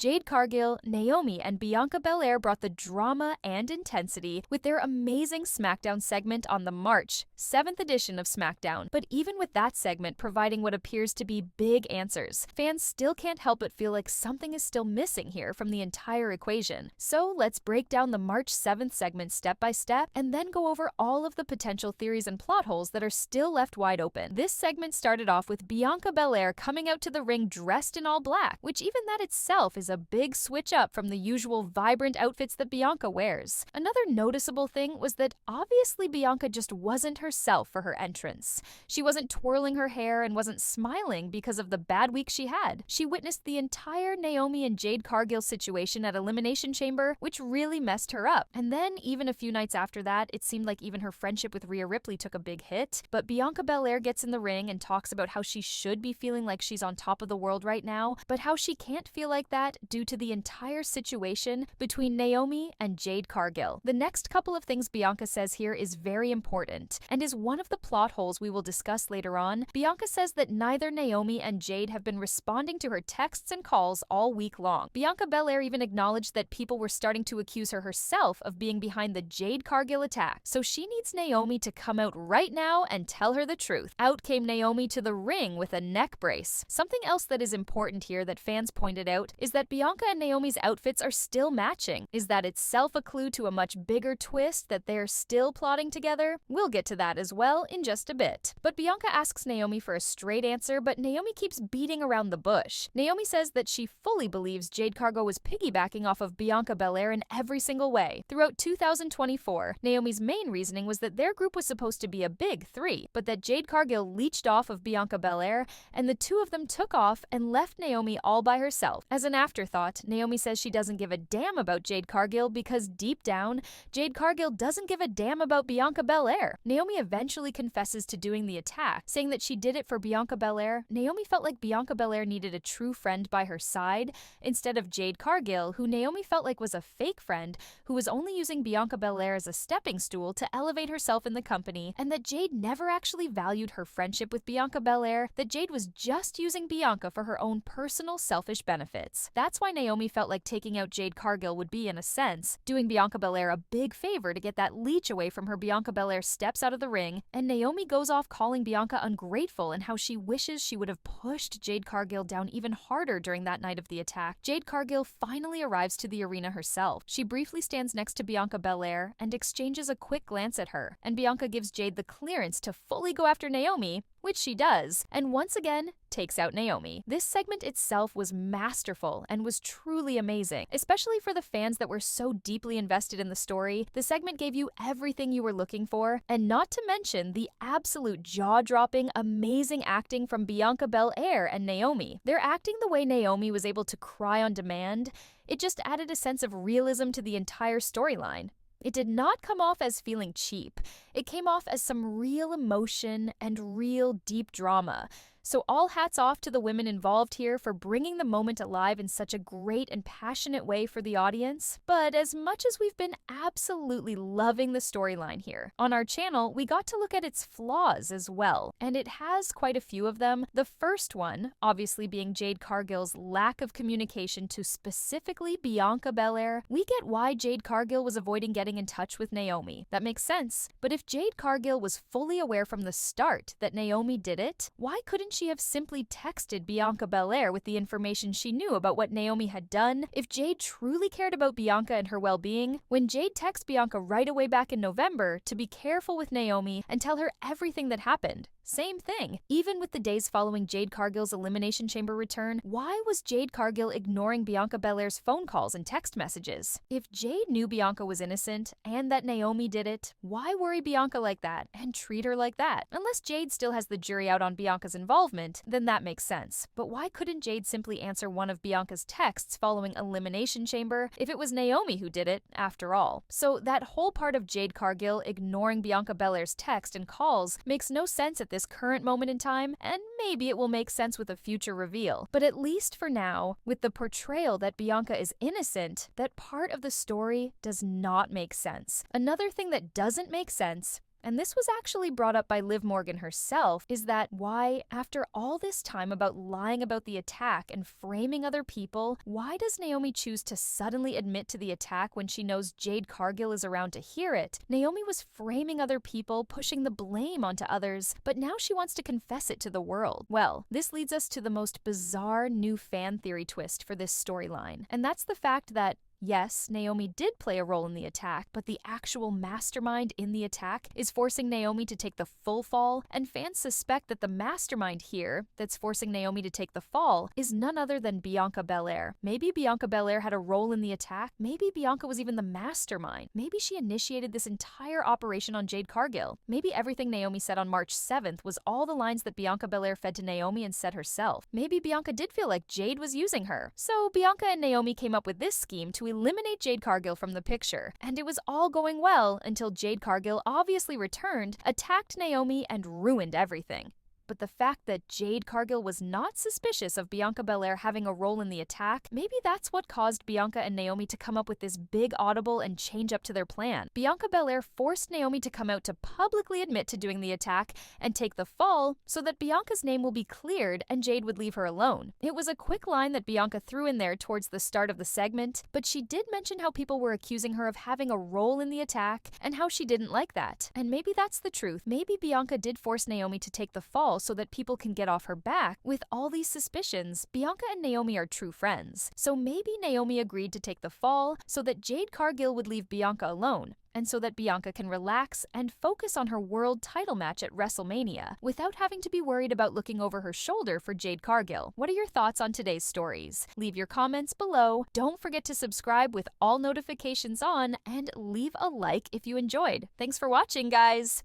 Jade Cargill, Naomi, and Bianca Belair brought the drama and intensity with their amazing SmackDown segment on the March 7th edition of SmackDown. But even with that segment providing what appears to be big answers, fans still can't help but feel like something is still missing here from the entire equation. So let's break down the March 7th segment step by step and then go over all of the potential theories and plot holes that are still left wide open. This segment started off with Bianca Belair coming out to the ring dressed in all black, which even that itself is a big switch up from the usual vibrant outfits that Bianca wears. Another noticeable thing was that obviously Bianca just wasn't herself for her entrance. She wasn't twirling her hair and wasn't smiling because of the bad week she had. She witnessed the entire Naomi and Jade Cargill situation at Elimination Chamber, which really messed her up. And then even a few nights after that, it seemed like even her friendship with Rhea Ripley took a big hit. But Bianca Belair gets in the ring and talks about how she should be feeling like she's on top of the world right now, but how she can't feel like that due to the entire situation between Naomi and Jade Cargill. The next couple of things Bianca says here is very important and is one of the plot holes we will discuss later on. Bianca says that neither Naomi and Jade have been responding to her texts and calls all week long. Bianca Belair even acknowledged that people were starting to accuse her herself of being behind the Jade Cargill attack, so she needs Naomi to come out right now and tell her the truth. Out came Naomi to the ring with a neck brace. Something else that is important here that fans pointed out is that Bianca and Naomi's outfits are still matching. Is that itself a clue to a much bigger twist that they're still plotting together? We'll get to that as well in just a bit. But Bianca asks Naomi for a straight answer, but Naomi keeps beating around the bush. Naomi says that she fully believes Jade Cargill was piggybacking off of Bianca Belair in every single way. Throughout 2024, Naomi's main reasoning was that their group was supposed to be a big three, but that Jade Cargill leached off of Bianca Belair, and the two of them took off and left Naomi all by herself. As an afterthought, Naomi says she doesn't give a damn about Jade Cargill because deep down, Jade Cargill doesn't give a damn about Bianca Belair. Naomi eventually confesses to doing the attack, saying that she did it for Bianca Belair. Naomi felt like Bianca Belair needed a true friend by her side instead of Jade Cargill, who Naomi felt like was a fake friend who was only using Bianca Belair as a stepping stool to elevate herself in the company, and that Jade never actually valued her friendship with Bianca Belair, that Jade was just using Bianca for her own personal selfish benefits. That's why Naomi felt like taking out Jade Cargill would be, in a sense, doing Bianca Belair a big favor to get that leech away from her. Bianca Belair steps out of the ring, and Naomi goes off calling Bianca ungrateful and how she wishes she would have pushed Jade Cargill down even harder during that night of the attack. Jade Cargill finally arrives to the arena herself. She briefly stands next to Bianca Belair and exchanges a quick glance at her, and Bianca gives Jade the clearance to fully go after Naomi, which she does, and once again takes out Naomi. This segment itself was masterful and was truly amazing, especially for the fans that were so deeply invested in the story. The segment gave you everything you were looking for, and not to mention the absolute jaw-dropping, amazing acting from Bianca Belair and Naomi. Their acting the way Naomi was able to cry on demand, it just added a sense of realism to the entire storyline. It did not come off as feeling cheap. It came off as some real emotion and real deep drama. So all hats off to the women involved here for bringing the moment alive in such a great and passionate way for the audience. But as much as we've been absolutely loving the storyline here, on our channel, we got to look at its flaws as well. And it has quite a few of them. The first one, obviously being Jade Cargill's lack of communication to specifically Bianca Belair. We get why Jade Cargill was avoiding getting in touch with Naomi. That makes sense. But if Jade Cargill was fully aware from the start that Naomi did it, why couldn't she have simply texted Bianca Belair with the information she knew about what Naomi had done? If Jade truly cared about Bianca and her well-being, when Jade texted Bianca right away back in November to be careful with Naomi and tell her everything that happened, same thing. Even with the days following Jade Cargill's Elimination Chamber return, why was Jade Cargill ignoring Bianca Belair's phone calls and text messages? If Jade knew Bianca was innocent and that Naomi did it, why worry Bianca like that and treat her like that? Unless Jade still has the jury out on Bianca's involvement, then that makes sense. But why couldn't Jade simply answer one of Bianca's texts following Elimination Chamber if it was Naomi who did it, after all? So that whole part of Jade Cargill ignoring Bianca Belair's text and calls makes no sense at this current moment in time, and maybe it will make sense with a future reveal. But at least for now, with the portrayal that Bianca is innocent, that part of the story does not make sense. Another thing that doesn't make sense And this was actually brought up by Liv Morgan herself, is that why, after all this time about lying about the attack and framing other people, why does Naomi choose to suddenly admit to the attack when she knows Jade Cargill is around to hear it? Naomi was framing other people, pushing the blame onto others, but now she wants to confess it to the world. Well, this leads us to the most bizarre new fan theory twist for this storyline, and that's the fact that yes, Naomi did play a role in the attack, but the actual mastermind in the attack is forcing Naomi to take the full fall, and fans suspect that the mastermind here that's forcing Naomi to take the fall is none other than Bianca Belair. Maybe Bianca Belair had a role in the attack, maybe Bianca was even the mastermind, maybe she initiated this entire operation on Jade Cargill, maybe everything Naomi said on March 7th was all the lines that Bianca Belair fed to Naomi and said herself. Maybe Bianca did feel like Jade was using her. So Bianca and Naomi came up with this scheme to eliminate Jade Cargill from the picture, and it was all going well until Jade Cargill obviously returned, attacked Naomi, and ruined everything. But the fact that Jade Cargill was not suspicious of Bianca Belair having a role in the attack, maybe that's what caused Bianca and Naomi to come up with this big audible and change up to their plan. Bianca Belair forced Naomi to come out to publicly admit to doing the attack and take the fall so that Bianca's name will be cleared and Jade would leave her alone. It was a quick line that Bianca threw in there towards the start of the segment, but she did mention how people were accusing her of having a role in the attack and how she didn't like that. And maybe that's the truth. Maybe Bianca did force Naomi to take the fall so that people can get off her back. With all these suspicions, Bianca and Naomi are true friends. So maybe Naomi agreed to take the fall so that Jade Cargill would leave Bianca alone, and so that Bianca can relax and focus on her world title match at WrestleMania without having to be worried about looking over her shoulder for Jade Cargill. What are your thoughts on today's stories? Leave your comments below. Don't forget to subscribe with all notifications on and leave a like if you enjoyed. Thanks for watching, guys!